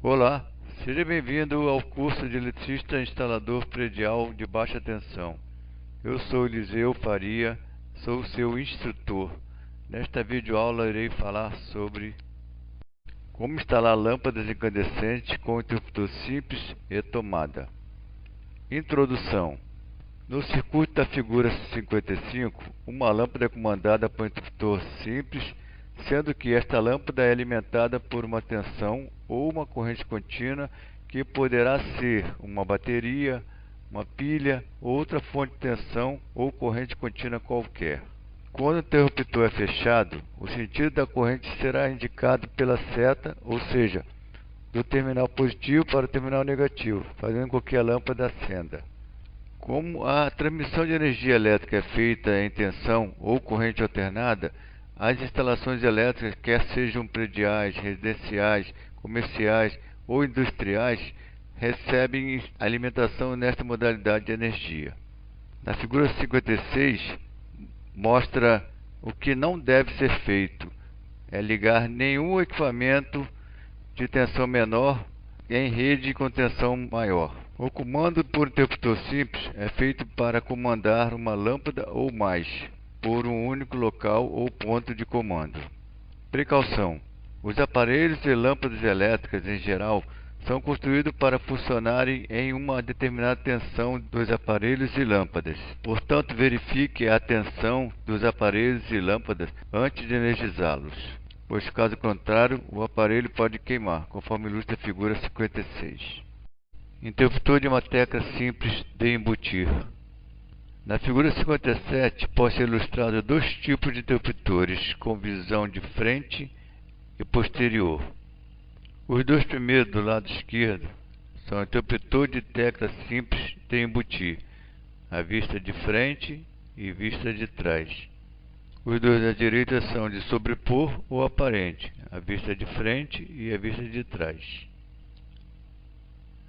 Olá, seja bem-vindo ao curso de eletricista instalador predial de baixa tensão. Eu sou Eliseu Faria, sou seu instrutor. Nesta videoaula irei falar sobre como instalar lâmpadas incandescentes com interruptor simples e tomada. Introdução. No circuito da figura 55, uma lâmpada é comandada por um interruptor simples, sendo que esta lâmpada é alimentada por uma tensão ou uma corrente contínua que poderá ser uma bateria, uma pilha ou outra fonte de tensão ou corrente contínua qualquer. Quando o interruptor é fechado, o sentido da corrente será indicado pela seta, ou seja, do terminal positivo para o terminal negativo, fazendo com que a lâmpada acenda. Como a transmissão de energia elétrica é feita em tensão ou corrente alternada, as instalações elétricas, quer sejam prediais, residenciais, comerciais ou industriais, recebem alimentação nesta modalidade de energia. Na figura 56, mostra o que não deve ser feito: é ligar nenhum equipamento de tensão menor em rede com tensão maior. O comando por interruptor simples é feito para comandar uma lâmpada ou mais, por um único local ou ponto de comando. Precaução: os aparelhos e lâmpadas elétricas em geral são construídos para funcionarem em uma determinada tensão dos aparelhos e lâmpadas. Portanto, verifique a tensão dos aparelhos e lâmpadas antes de energizá-los, pois caso contrário, o aparelho pode queimar, conforme ilustra a figura 56. Interruptor de uma tecla simples de embutir. Na figura 57, pode ser ilustrado dois tipos de interruptores com visão de frente e posterior. Os dois primeiros do lado esquerdo são interruptor de tecla simples de embutir, a vista de frente e vista de trás. Os dois da direita são de sobrepor ou aparente, a vista de frente e a vista de trás.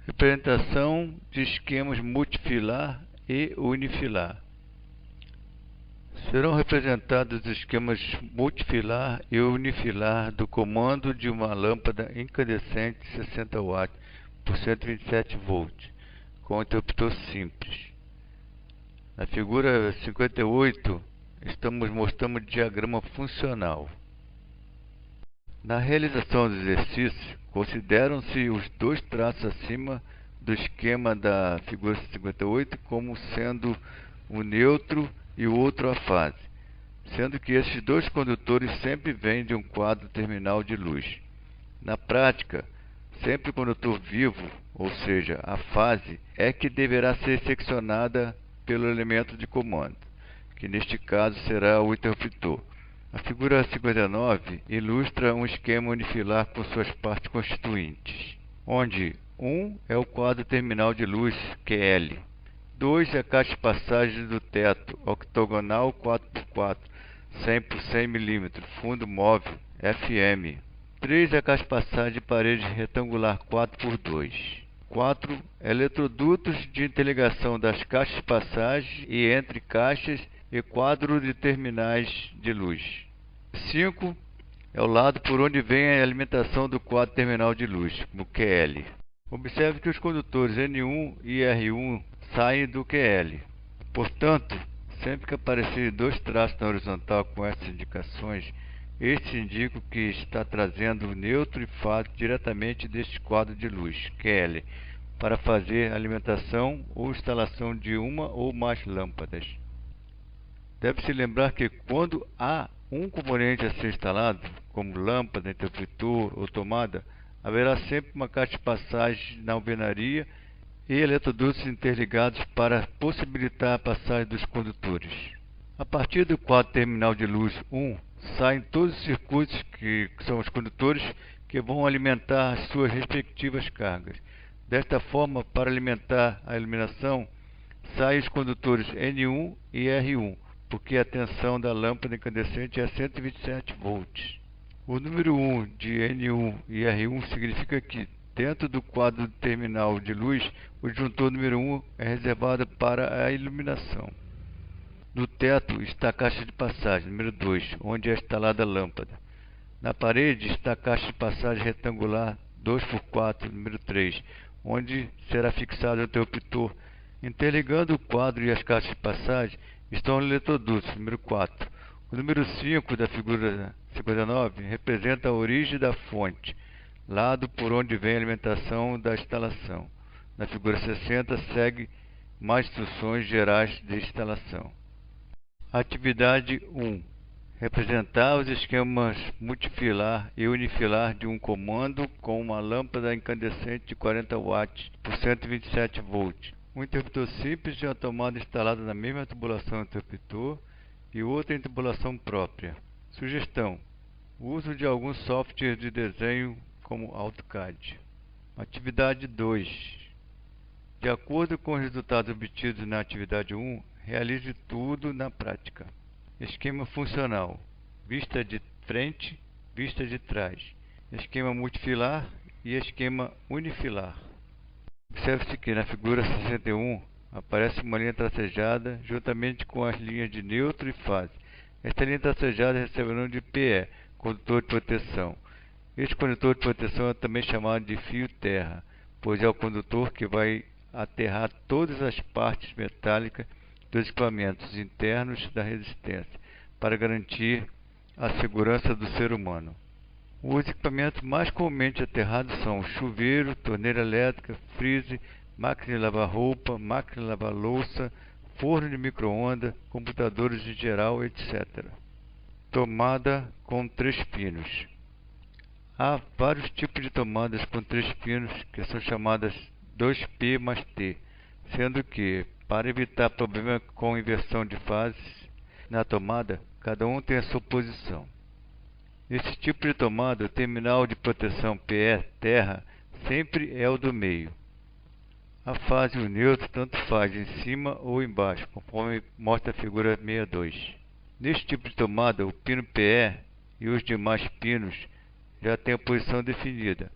Representação de esquemas multifilar e unifilar. Serão representados os esquemas multifilar e unifilar do comando de uma lâmpada incandescente 60 watts por 127 volts, com interruptor simples. Na figura 58, estamos mostrando o diagrama funcional. Na realização do exercício, consideram-se os dois traços acima do esquema da figura 58 como sendo o neutro e o outro a fase, sendo que esses dois condutores sempre vêm de um quadro terminal de luz. Na prática, sempre o condutor vivo, ou seja, a fase, é que deverá ser seccionada pelo elemento de comando, que neste caso será o interruptor. A figura 59 ilustra um esquema unifilar com suas partes constituintes, onde 1 é o quadro terminal de luz, QL, 2 é a caixa de passagem do teto octogonal 4x4, 100 por 100 mm, fundo móvel, FM, 3 é a caixa de passagem de parede retangular 4x2, 4 eletrodutos de interligação das caixas de passagem e entre caixas e quadro de terminais de luz. 5 é o lado por onde vem a alimentação do quadro terminal de luz, no QL. Observe que os condutores N1 e R1 saem do QL. Portanto, sempre que aparecerem dois traços na horizontal com essas indicações, este indica que está trazendo o neutro e fase diretamente deste quadro de luz, QL, para fazer a alimentação ou instalação de uma ou mais lâmpadas. Deve-se lembrar que quando há um componente a ser instalado, como lâmpada, interruptor ou tomada, haverá sempre uma caixa de passagem na alvenaria e eletrodutos interligados para possibilitar a passagem dos condutores. A partir do quadro terminal de luz 1, saem todos os circuitos que são os condutores que vão alimentar as suas respectivas cargas. Desta forma, para alimentar a iluminação, saem os condutores N1 e R1, porque a tensão da lâmpada incandescente é 127 volts. O número 1 de N1 e R1 significa que, dentro do quadro terminal de luz, o disjuntor número 1 é reservado para a iluminação. No teto está a caixa de passagem, número 2, onde é instalada a lâmpada. Na parede está a caixa de passagem retangular 2x4, número 3, onde será fixado o interruptor. Interligando o quadro e as caixas de passagem estão os eletrodutos, número 4. O número 5 da figura 59 representa a origem da fonte, lado por onde vem a alimentação da instalação. Na figura 60 segue mais instruções gerais de instalação. Atividade 1. Representar os esquemas multifilar e unifilar de um comando com uma lâmpada incandescente de 40 watts por 127 volts. Um interruptor simples de uma tomada instalada na mesma tubulação do interruptor e outra em tubulação própria. Sugestão: uso de alguns softwares de desenho como AutoCAD. Atividade 2. De acordo com os resultados obtidos na atividade 1, realize tudo na prática. Esquema funcional: vista de frente, vista de trás, esquema multifilar e esquema unifilar. Observe-se que na figura 61 aparece uma linha tracejada juntamente com as linhas de neutro e fase. Esta linha tracejada recebe o nome de PE, condutor de proteção. Este condutor de proteção é também chamado de fio terra, pois é o condutor que vai aterrar todas as partes metálicas dos equipamentos internos da resistência, para garantir a segurança do ser humano. Os equipamentos mais comumente aterrados são chuveiro, torneira elétrica, freezer, máquina de lavar roupa, máquina de lavar louça, forno de micro-ondas, computadores em geral, etc. Tomada com 3 pinos. Há vários tipos de tomadas com 3 pinos que são chamadas 2P mais T, sendo que, para evitar problema com inversão de fases na tomada, cada um tem a sua posição. Esse tipo de tomada, o terminal de proteção PE terra, sempre é o do meio. A fase e o neutro tanto faz em cima ou embaixo, conforme mostra a figura 62. Neste tipo de tomada, o pino PE e os demais pinos já têm a posição definida,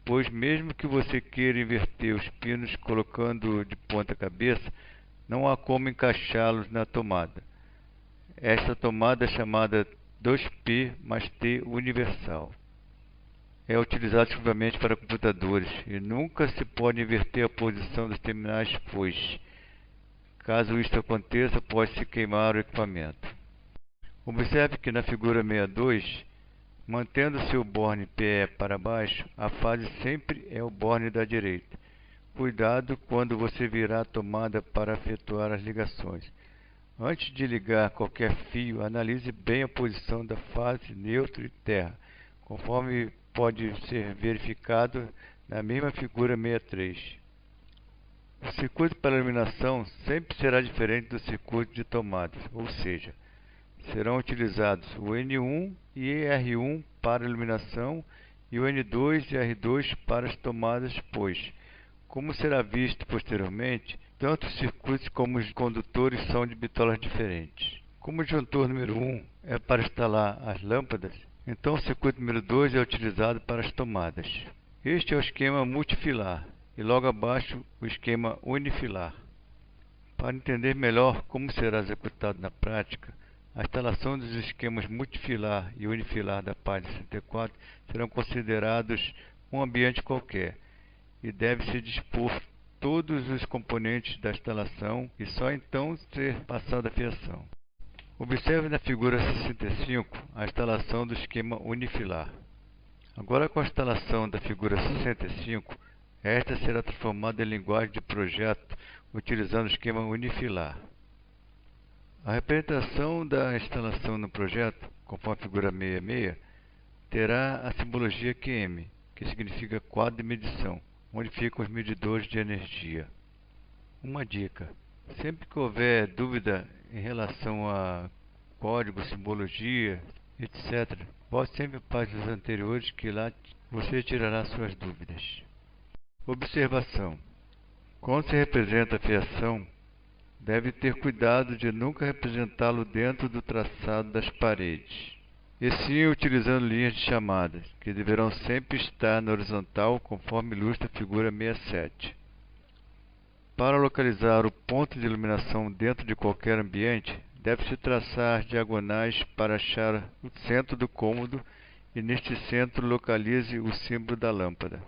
pois mesmo que você queira inverter os pinos colocando de ponta cabeça, não há como encaixá-los na tomada. Esta tomada é chamada 2P mais T universal. É utilizado exclusivamente para computadores e nunca se pode inverter a posição dos terminais, pois, caso isto aconteça, pode-se queimar o equipamento. Observe que na figura 62, mantendo-se o borne PE para baixo, a fase sempre é o borne da direita. Cuidado quando você virar a tomada para efetuar as ligações. Antes de ligar qualquer fio, analise bem a posição da fase, neutro e terra, conforme pode ser verificado na mesma figura 63. O circuito para iluminação sempre será diferente do circuito de tomadas, ou seja, serão utilizados o N1 e R1 para iluminação e o N2 e R2 para as tomadas, pois, como será visto posteriormente, tanto os circuitos como os condutores são de bitolas diferentes. Como o disjuntor número 1 é para instalar as lâmpadas, então o circuito número 2 é utilizado para as tomadas. Este é o esquema multifilar e logo abaixo o esquema unifilar. Para entender melhor como será executado na prática, a instalação dos esquemas multifilar e unifilar da página 64 serão considerados um ambiente qualquer e deve-se dispor todos os componentes da instalação e só então ser passada a fiação. Observe na figura 65 a instalação do esquema unifilar. Agora, com a instalação da figura 65, esta será transformada em linguagem de projeto utilizando o esquema unifilar. A representação da instalação no projeto, conforme a figura 66, terá a simbologia QM, que significa quadro de medição, onde ficam os medidores de energia. Uma dica: sempre que houver dúvida em relação a código, simbologia, etc., volte sempre a páginas anteriores que lá você tirará suas dúvidas. Observação: quando se representa a fiação, deve ter cuidado de nunca representá-lo dentro do traçado das paredes, e sim utilizando linhas de chamadas, que deverão sempre estar na horizontal, conforme ilustra a figura 67. Para localizar o ponto de iluminação dentro de qualquer ambiente, deve-se traçar diagonais para achar o centro do cômodo e neste centro localize o símbolo da lâmpada.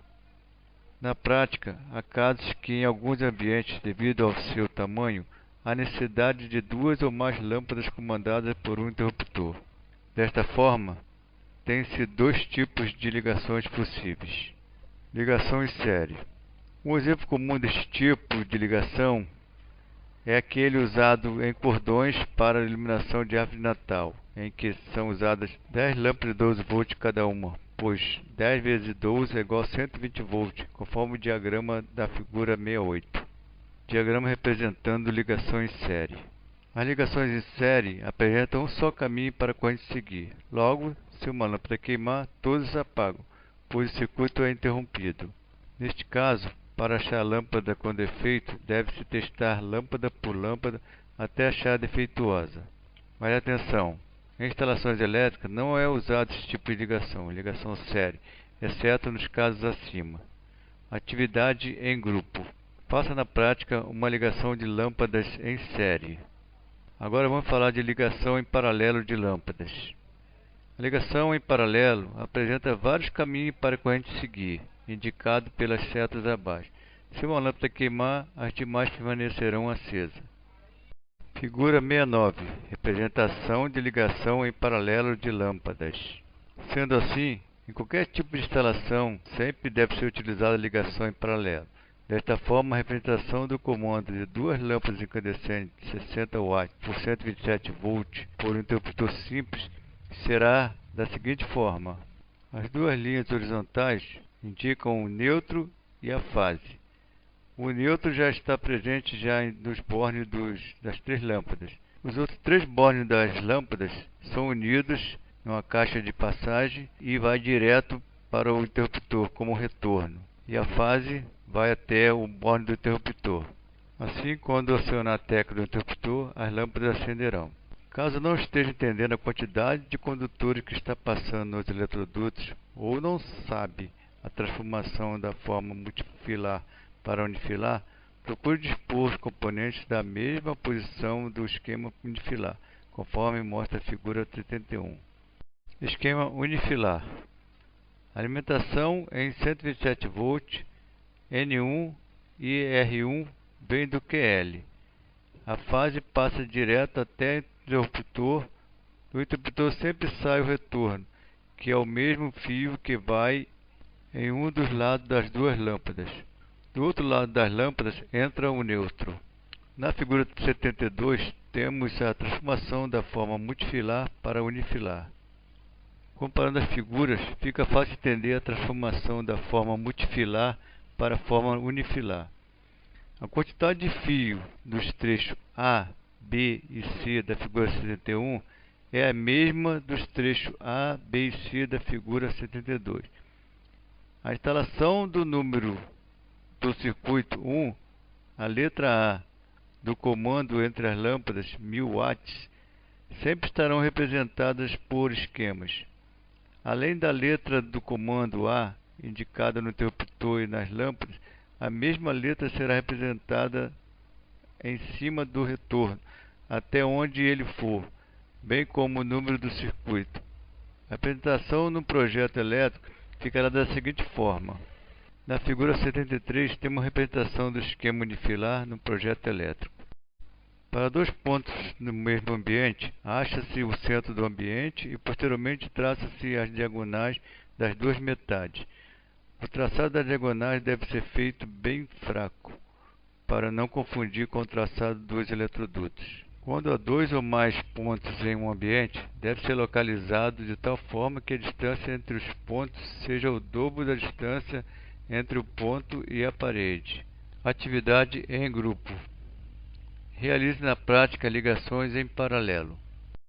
Na prática, há casos que em alguns ambientes, devido ao seu tamanho, há necessidade de duas ou mais lâmpadas comandadas por um interruptor. Desta forma, tem-se dois tipos de ligações possíveis. Ligação em série. Um exemplo comum deste tipo de ligação é aquele usado em cordões para a iluminação de árvore de Natal, em que são usadas 10 lâmpadas de 12 volts cada uma, pois 10 vezes 12 é igual a 120 volts, conforme o diagrama da figura 68. Diagrama representando ligação em série. As ligações em série apresentam um só caminho para a corrente seguir. Logo, se uma lâmpada queimar, todas se apagam, pois o circuito é interrompido. Neste caso, para achar a lâmpada com defeito, deve-se testar lâmpada por lâmpada até achar a defeituosa. Mas atenção, em instalações elétricas não é usado esse tipo de ligação série, exceto nos casos acima. Atividade em grupo. Faça na prática uma ligação de lâmpadas em série. Agora vamos falar de ligação em paralelo de lâmpadas. A ligação em paralelo apresenta vários caminhos para a corrente seguir, indicado pelas setas abaixo. Se uma lâmpada queimar, as demais permanecerão acesas. Figura 69. Representação de ligação em paralelo de lâmpadas. Sendo assim, em qualquer tipo de instalação, sempre deve ser utilizada a ligação em paralelo. Desta forma, a representação do comando de duas lâmpadas incandescentes de 60 watts por 127 volts por um interruptor simples será da seguinte forma. As duas linhas horizontais indicam o neutro e a fase. O neutro já está presente nos bornes das três lâmpadas. Os outros três bornes das lâmpadas são unidos numa caixa de passagem e vai direto para o interruptor como retorno. E a fase vai até o borne do interruptor. Assim, quando acionar a tecla do interruptor, as lâmpadas acenderão. Caso não esteja entendendo a quantidade de condutores que está passando nos eletrodutos ou não sabe a transformação da forma multifilar para unifilar, procure dispor os componentes da mesma posição do esquema unifilar, conforme mostra a figura 71. Esquema unifilar. Alimentação em 127 volts, N1 e R1 vem do QL. A fase passa direto até o interruptor. Do interruptor sempre sai o retorno, que é o mesmo fio que vai em um dos lados das duas lâmpadas. Do outro lado das lâmpadas entra o neutro. Na figura 72 temos a transformação da forma multifilar para unifilar. Comparando as figuras, fica fácil entender a transformação da forma multifilar para a forma unifilar. A quantidade de fio dos trechos A, B e C da figura 71 é a mesma dos trechos A, B e C da figura 72. A instalação do número do circuito 1, a letra A do comando entre as lâmpadas 1000 watts, sempre estarão representadas por esquemas. Além da letra do comando A, indicada no interruptor e nas lâmpadas, a mesma letra será representada em cima do retorno, até onde ele for, bem como o número do circuito. A apresentação no projeto elétrico ficará da seguinte forma. Na figura 73 temos uma representação do esquema unifilar no projeto elétrico. Para dois pontos no mesmo ambiente, acha-se o centro do ambiente e posteriormente traça-se as diagonais das duas metades. O traçado das diagonais deve ser feito bem fraco, para não confundir com o traçado dos eletrodutos. Quando há dois ou mais pontos em um ambiente, deve ser localizado de tal forma que a distância entre os pontos seja o dobro da distância entre o ponto e a parede. Atividade em grupo. Realize na prática ligações em paralelo.